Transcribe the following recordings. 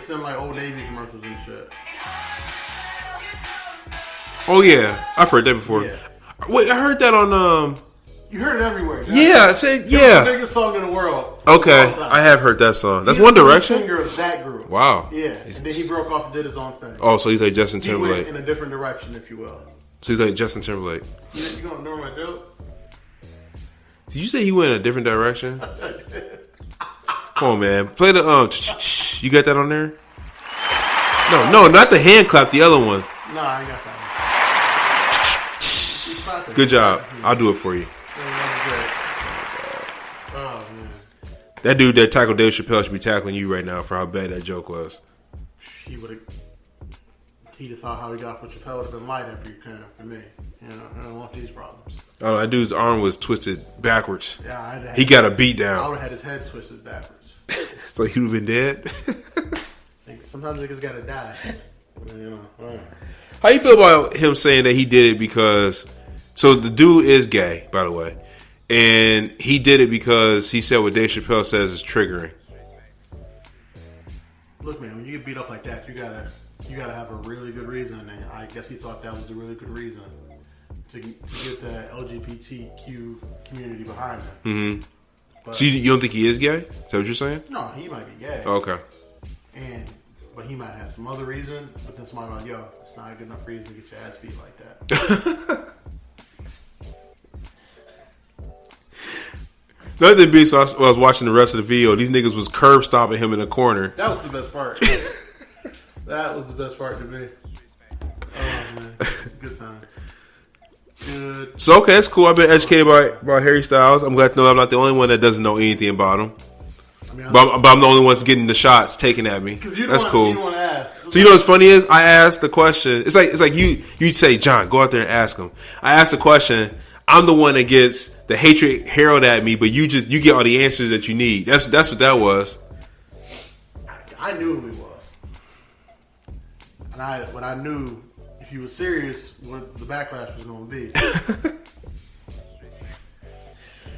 breaks in like Old Navy commercials and shit. Oh yeah, I've heard that before. Yeah. Wait, I heard that on You heard it everywhere. Yeah, I said It's yeah. the biggest song in the world. Okay, I have heard that song. That's He's One the Direction. singer of that group. Wow. Yeah, and then he broke off and did his own thing. Oh, so he's like Justin He Timberlake. went in a different direction, if you will. So he's like Justin Timberlake. You gonna know my joke? Did you say he went in a different direction? Come on, man. Play the You got that on there? No, not the hand clap. The other one. No, I ain't got that one. Good job. I'll do it for you. Oh man, that dude that tackled Dave Chappelle should be tackling you right now for how bad that joke was. He'd have thought how he got with Chappelle would have been light after you kind of for me. You know, I don't want these problems. Oh, that dude's arm was twisted backwards. Yeah, he got a beat I down. would have had his head twisted backwards. So he would have been dead. Sometimes niggas gotta die. You know. How you feel about him saying that he did it because? So the dude is gay, by the way, and he did it because he said what Dave Chappelle says is triggering. Look, man, when you get beat up like that, you gotta have a really good reason, and I guess he thought that was the really good reason to get the LGBTQ community behind him. Mm-hmm. So you don't think he is gay? Is that what you're saying? No, he might be gay. Okay. But he might have some other reason. But then somebody like, yo, it's not a good enough reason to get your ass beat like that. Nothing big. So I was watching the rest of the video. These niggas was curb stomping him in the corner. That was the best part. That was the best part to me. Oh man, good time. Good. So okay, that's cool. I've been educated by Harry Styles. I'm glad to know I'm not the only one that doesn't know anything about him. I mean, but I'm the only one that's getting the shots taken at me. That's cool. You want to ask. So you know what's funny is I asked the question. It's like you'd say, John, go out there and ask him. I asked the question. I'm the one that gets the hatred heralded at me, but you get all the answers that you need. That's what that was. I knew who he was, and I knew if you were serious, what the backlash was going to be.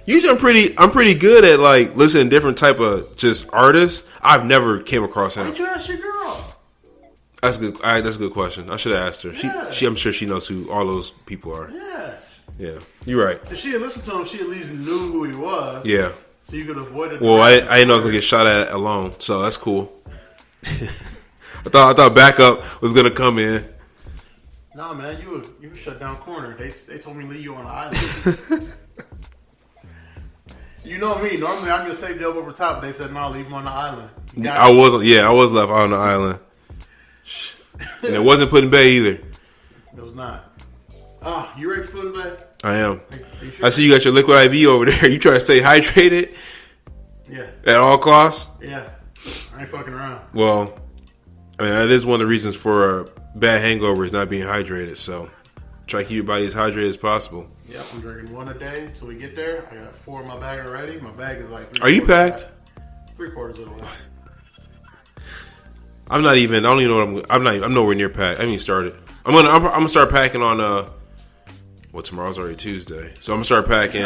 Usually I'm pretty good at like listening to different type of just artists. I've never came across him. Why did you ask your girl? That's good. That's a good question. I should have asked her. Yeah. I'm sure she knows who all those people are. Yeah, you're right. If she had listened to him, she at least knew who he was. Yeah. So you could avoid it. Well, I didn't know I was gonna get shot at alone, so that's cool. I thought backup was gonna come in. Nah, man, you were shut down corner. They told me to leave you on the island. You know me. Normally I'm gonna say Dub over top, but they said no, leave him on the island. I was left on the island, and it wasn't put in bay either. It was not. You ready for put in bay? I am. Sure? I see you got your liquid IV over there. You try to stay hydrated. Yeah. At all costs. Yeah. I ain't fucking around. Well, I mean that is one of the reasons for a bad hangover is not being hydrated. So try to keep your body as hydrated as possible. Yep, I'm drinking one a day until we get there. I got 4 in my bag already. My bag is like. Are you packed? 3/4 of the way. I'm not even. I don't even know what I'm nowhere near packed. I haven't even started. I'm gonna start packing on. Well, tomorrow's already Tuesday, so I'm gonna start packing.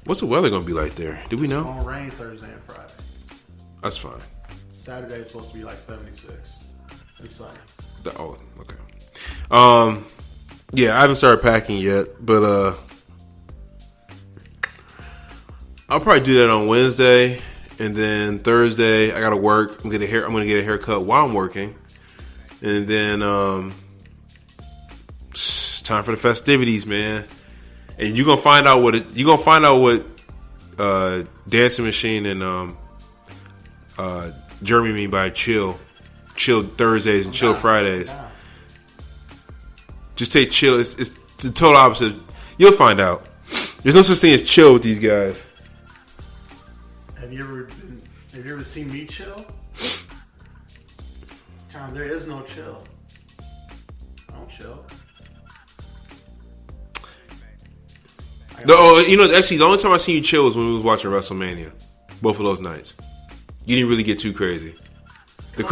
What's the weather gonna be like there? Do we know? It's gonna rain Thursday and Friday. That's fine. Saturday is supposed to be like 76. It's sunny. Oh, okay. Yeah, I haven't started packing yet, but I'll probably do that on Wednesday, and then Thursday I gotta work. I'm gonna get a haircut while I'm working, and then it's time for the festivities, man. And you're gonna find out what Dancing Machine and Jeremy mean by chill Thursdays and chill Fridays. Just take chill. It's the total opposite. You'll find out. There's no such thing as chill with these guys. Have you ever seen me chill? John, there is no chill. I don't chill. Actually, the only time I seen you chill was when we was watching WrestleMania. Both of those nights. You didn't really get too crazy. I was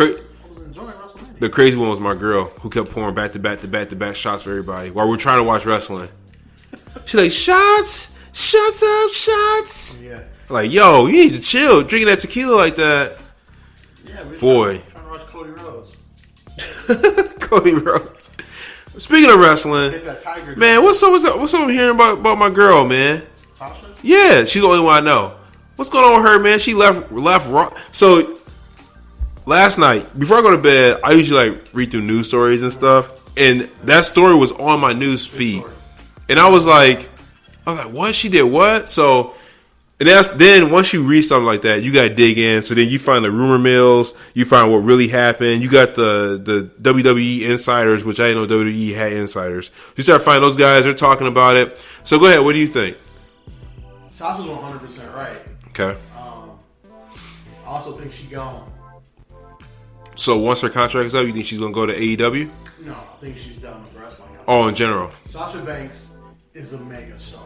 enjoying WrestleMania. The crazy one was my girl who kept pouring back to back shots for everybody while we're trying to watch wrestling. She's like, shots up, shots. Yeah. Like, yo, you need to chill. Drinking that tequila like that. Yeah, we're Boy. trying to watch Cody Rhodes. Cody Rhodes. Speaking of wrestling, Get that tiger. man, what's up with hearing about my girl, man? Sasha? Yeah, she's the only one I know. What's going on with her, man? She left Raw. So last night, before I go to bed, I usually like read through news stories and stuff, and that story was on my news feed, and I was like, what? She did what? So, and then once you read something like that, you gotta dig in. So then you find the rumor mills, you find what really happened. You got the WWE insiders, which I didn't know WWE had insiders. You start finding those guys; they're talking about it. So go ahead. What do you think? Sasha's 100% right. Okay. I also think she gone. So once her contract is up, you think she's gonna go to AEW? No, I think she's done with wrestling. Oh, in general. Sasha Banks is a mega star.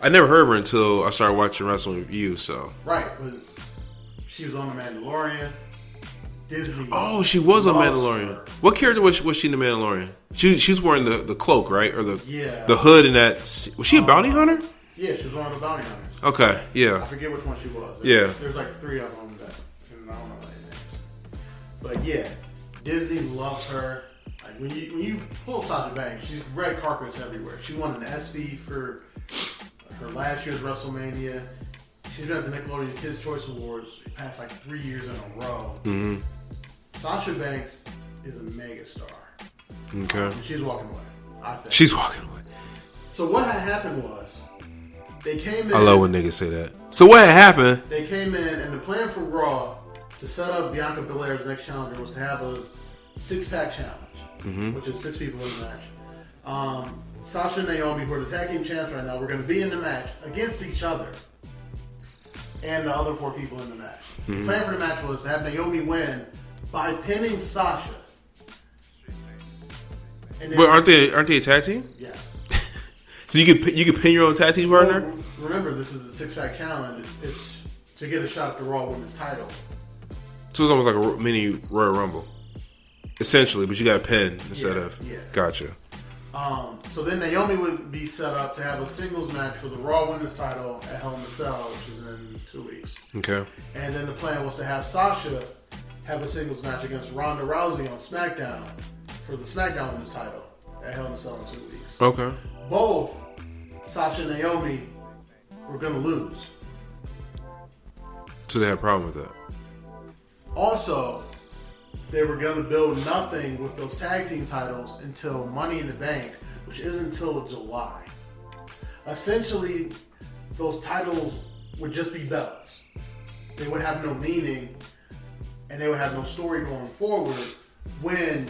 I never heard of her until I started watching wrestling with you. So right, but she was on The Mandalorian. Disney. Oh, she was on Mandalorian. Her. What character was she in The Mandalorian? She was wearing the cloak, right, or the hood in that. Was she a bounty hunter? Yeah, she was one of the bounty hunters. Okay, yeah. I forget which one she was. There's like 3 of them that I don't know their names. But yeah, Disney loves her. Like when you pull up Sasha Banks, she's red carpets everywhere. She won an ESPY for her last year's WrestleMania. She's been at the Nickelodeon Kids' Choice Awards past like 3 years in a row. Mm-hmm. Sasha Banks is a mega star. Okay. And she's walking away, I think. She's walking away. So what had happened was, they came in. I love when niggas say that. So what had happened? They came in, and the plan for Raw to set up Bianca Belair's next challenger was to have a 6-pack challenge, which is 6 people in the match. Sasha and Naomi, who are the tag team champs right now, were going to be in the match against each other and the other 4 people in the match. The plan for the match was to have Naomi win by pinning Sasha. And But aren't they a tag team? Yes. So you can pin your own tag team partner? Well, remember, this is a 6-pack challenge. It's to get a shot at the Raw Women's title. So it's almost like a mini Royal Rumble, essentially. But you got a pin instead of. Yeah. Gotcha. So then Naomi would be set up to have a singles match for the Raw Women's title at Hell in a Cell, which is in 2 weeks. Okay. And then the plan was to have Sasha have a singles match against Ronda Rousey on SmackDown for the SmackDown Women's title at Hell in a Cell in 2 weeks. Okay. Both Sasha and Naomi were going to lose. So they had a problem with that. Also, they were going to build nothing with those tag team titles until Money in the Bank, which isn't until July. Essentially, those titles would just be belts. They would have no meaning, and they would have no story going forward when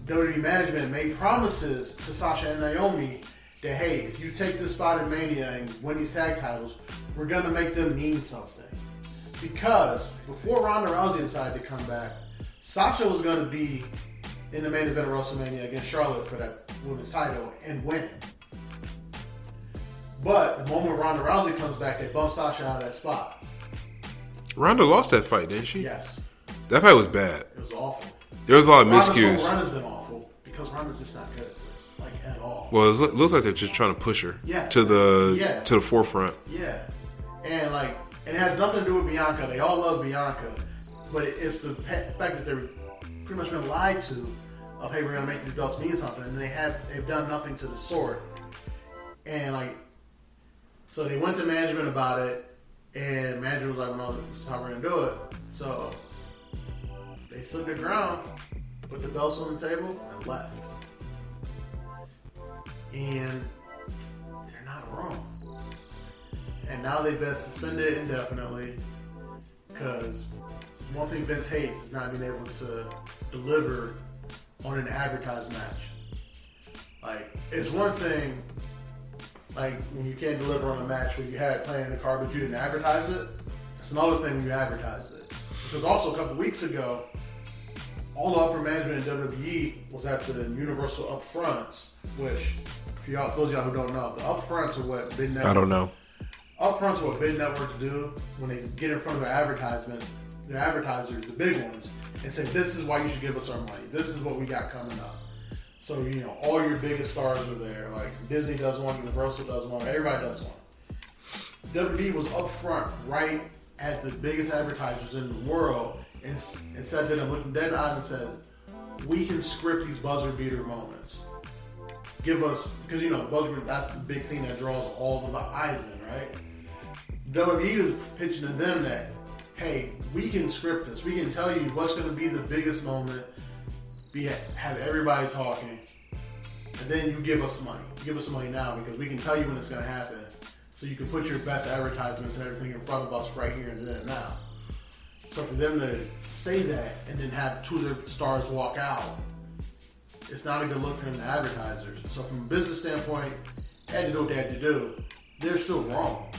WWE management made promises to Sasha and Naomi that, hey, if you take this spot in Mania and win these tag titles, we're going to make them mean something. Because before Ronda Rousey decided to come back, Sasha was going to be in the main event of WrestleMania against Charlotte for that women's title and win it. But the moment Ronda Rousey comes back, they bump Sasha out of that spot. Ronda lost that fight, didn't she? Yes. That fight was bad. It was awful. There was a lot of miscues. Ronda's been awful because Ronda's just not good at this, like at all. Well, it looks like they're just trying to push her to the forefront. Yeah, and it has nothing to do with Bianca. They all love Bianca, but it's the fact that they're pretty much been lied to. Of hey, we're gonna make these belts mean something, and they've done nothing to the sort. And so they went to management about it, and management was like, "Well, no, this is how we're gonna do it." So they stood their ground, put the belts on the table, and left. And they're not wrong. And now they've been suspended indefinitely because one thing Vince hates is not being able to deliver on an advertised match. It's one thing, when you can't deliver on a match when you had it playing in the card but you didn't advertise it. It's another thing when you advertised it. Because also a couple weeks ago, all the upper management in WWE was at the Universal Upfronts, which, for those of y'all who don't know, the Upfronts are what big networks. I don't know. Upfronts are what big networks do when they get in front of their advertisements, their advertisers, the big ones, and say, "This is why you should give us our money. This is what we got coming up." So all your biggest stars are there. Like Disney does one, Universal does one, everybody does one. WWE was up front right at the biggest advertisers in the world and said to them, looking dead in the eyes and said, we can script these buzzer beater moments. Give us, because the buzzer beater, that's the big thing that draws all the eyes in, right? WWE was pitching to them that, hey, we can script this. We can tell you what's going to be the biggest moment, have everybody talking, and then you give us the money. You give us the money now because we can tell you when it's going to happen. So you can put your best advertisements and everything in front of us right here and then now. So for them to say that and then have two of their stars walk out, it's not a good look for them, the advertisers. So from a business standpoint, they had to do what they had to do. They're still wrong.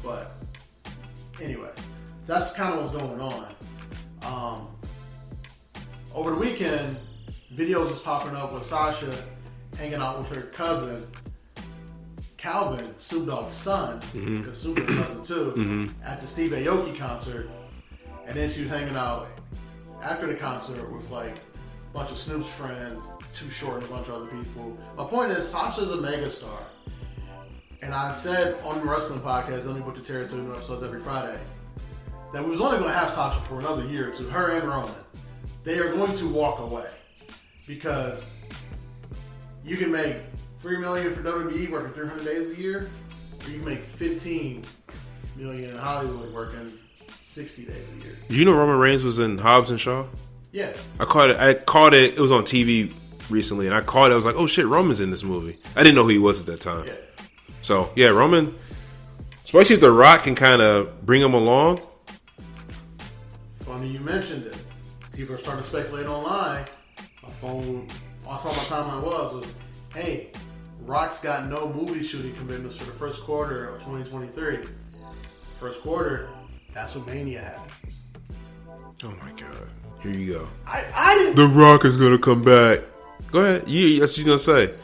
But anyway, that's kind of what's going on. Over the weekend, videos was popping up with Sasha hanging out with her cousin, Calvin, Snoop Dogg's son, because Snoop Dogg's cousin too, at the Steve Aoki concert. And then she was hanging out after the concert with like a bunch of Snoop's friends, Too Short and a bunch of other people. My point is, Sasha's a megastar. And I said on the wrestling podcast, let me put the territory new episodes every Friday, that we was only going to have Sasha for another year or two, her and Roman. They are going to walk away because you can make $3 million for WWE working 300 days a year, or you can make $15 million in Hollywood working 60 days a year. Did you know Roman Reigns was in Hobbs and Shaw? Yeah. I caught it. It was on TV recently, and I caught it. I was like, oh shit, Roman's in this movie. I didn't know who he was at that time. Yeah. So, yeah, Roman, especially if The Rock can kind of bring him along. Funny you mentioned it. People are starting to speculate online. My phone, I saw my timeline was, hey, Rock's got no movie shooting commitments for the first quarter of 2023. First quarter, that's when Mania happens. Oh my God. Here you go. I didn't. The Rock is going to come back. Go ahead. That's what you're going to say.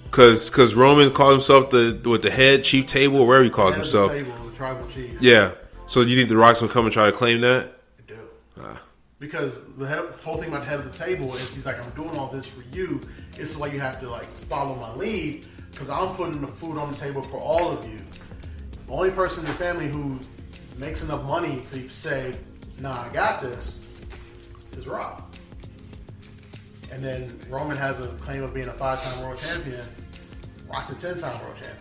Because Roman called himself the head chief table, or wherever he calls himself. The tribal chief. Yeah. So do you think The Rock's going to come and try to claim that? I do. Because the whole thing about the head of the table is he's like, I'm doing all this for you. This is why you have to like follow my lead, because I'm putting the food on the table for all of you. The only person in the family who makes enough money to say, nah, I got this, is Rock. And then Roman has a claim of being a 5-time world champion. Rock's a 10-time world champion.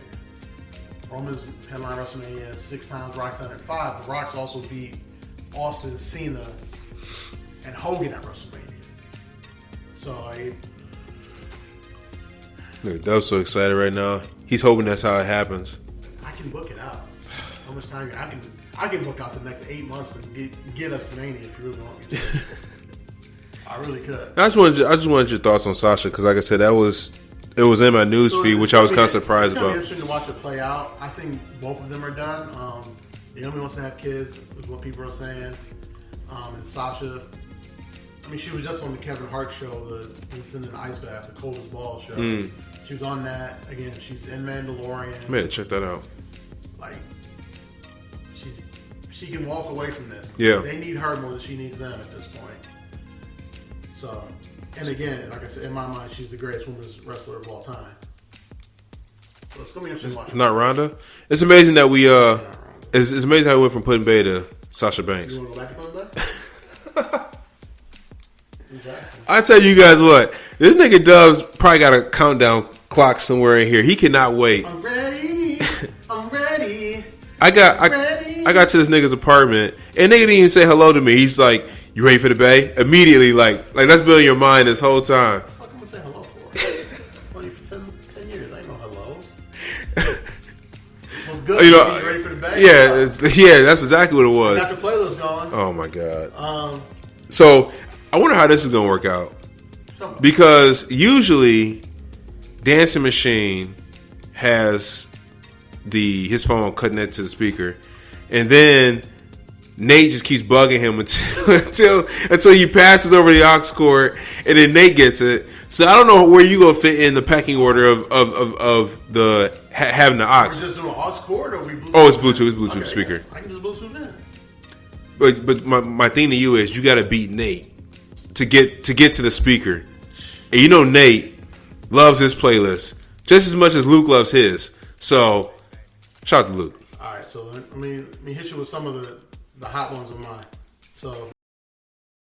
Roman's headline WrestleMania 6 times, Rock's done it 5. But Rock's also beat Austin, Cena, and Hogan at WrestleMania. So Look, Dub's so excited right now. He's hoping that's how it happens. I can book it out. How much time I can book out the next 8 months and get us to Mania if you really want me to. I really could. I just wanted your thoughts on Sasha, because like I said, it was in my news feed, which I was kind of surprised about. It's interesting to watch it play out. I think both of them are done. Naomi wants to have kids, is what people are saying. And Sasha, I mean, she was just on the Kevin Hart show, it's in an ice bath, the Coldest Ball show. She was on that. Again, she's in Mandalorian. Man, check that out. Like, she can walk away from this. Yeah. They need her more than she needs them at this point. So, and again, like I said, in my mind, she's the greatest women's wrestler of all time. So it's going to be interesting to watch. Not Ronda? It's amazing that we, it's amazing how we went from Puddin' Bay to Sasha Banks. You want to go back to Puddin' Bay? Exactly. I tell you guys what, this nigga Dubs probably got a countdown clock somewhere in here. He cannot wait. I'm ready. I'm ready. I got to this nigga's apartment, and nigga didn't even say hello to me. He's like, "You ready for the bay?" Immediately, like that's been in your mind this whole time. What the fuck am I gonna say hello for? Only for 10 years. I ain't no hellos. What's good? You ready for the bay? Yeah, that's exactly what it was. Got the playlist going. Oh my God. So I wonder how this is gonna work out, because usually Dancing Machine has his phone connected to the speaker, and then Nate just keeps bugging him until he passes over the aux cord, and then Nate gets it. So I don't know where you gonna fit in the pecking order of the having the aux. We're just doing aux cord, or we Bluetooth? Oh, it's Bluetooth. It's Bluetooth speaker. Yeah. I can just Bluetooth in. But my thing to you is you got to beat Nate to get to the speaker, and you know Nate loves his playlist just as much as Luke loves his. So shout out to Luke. All right. So let me hit you with some of the hot ones of mine. So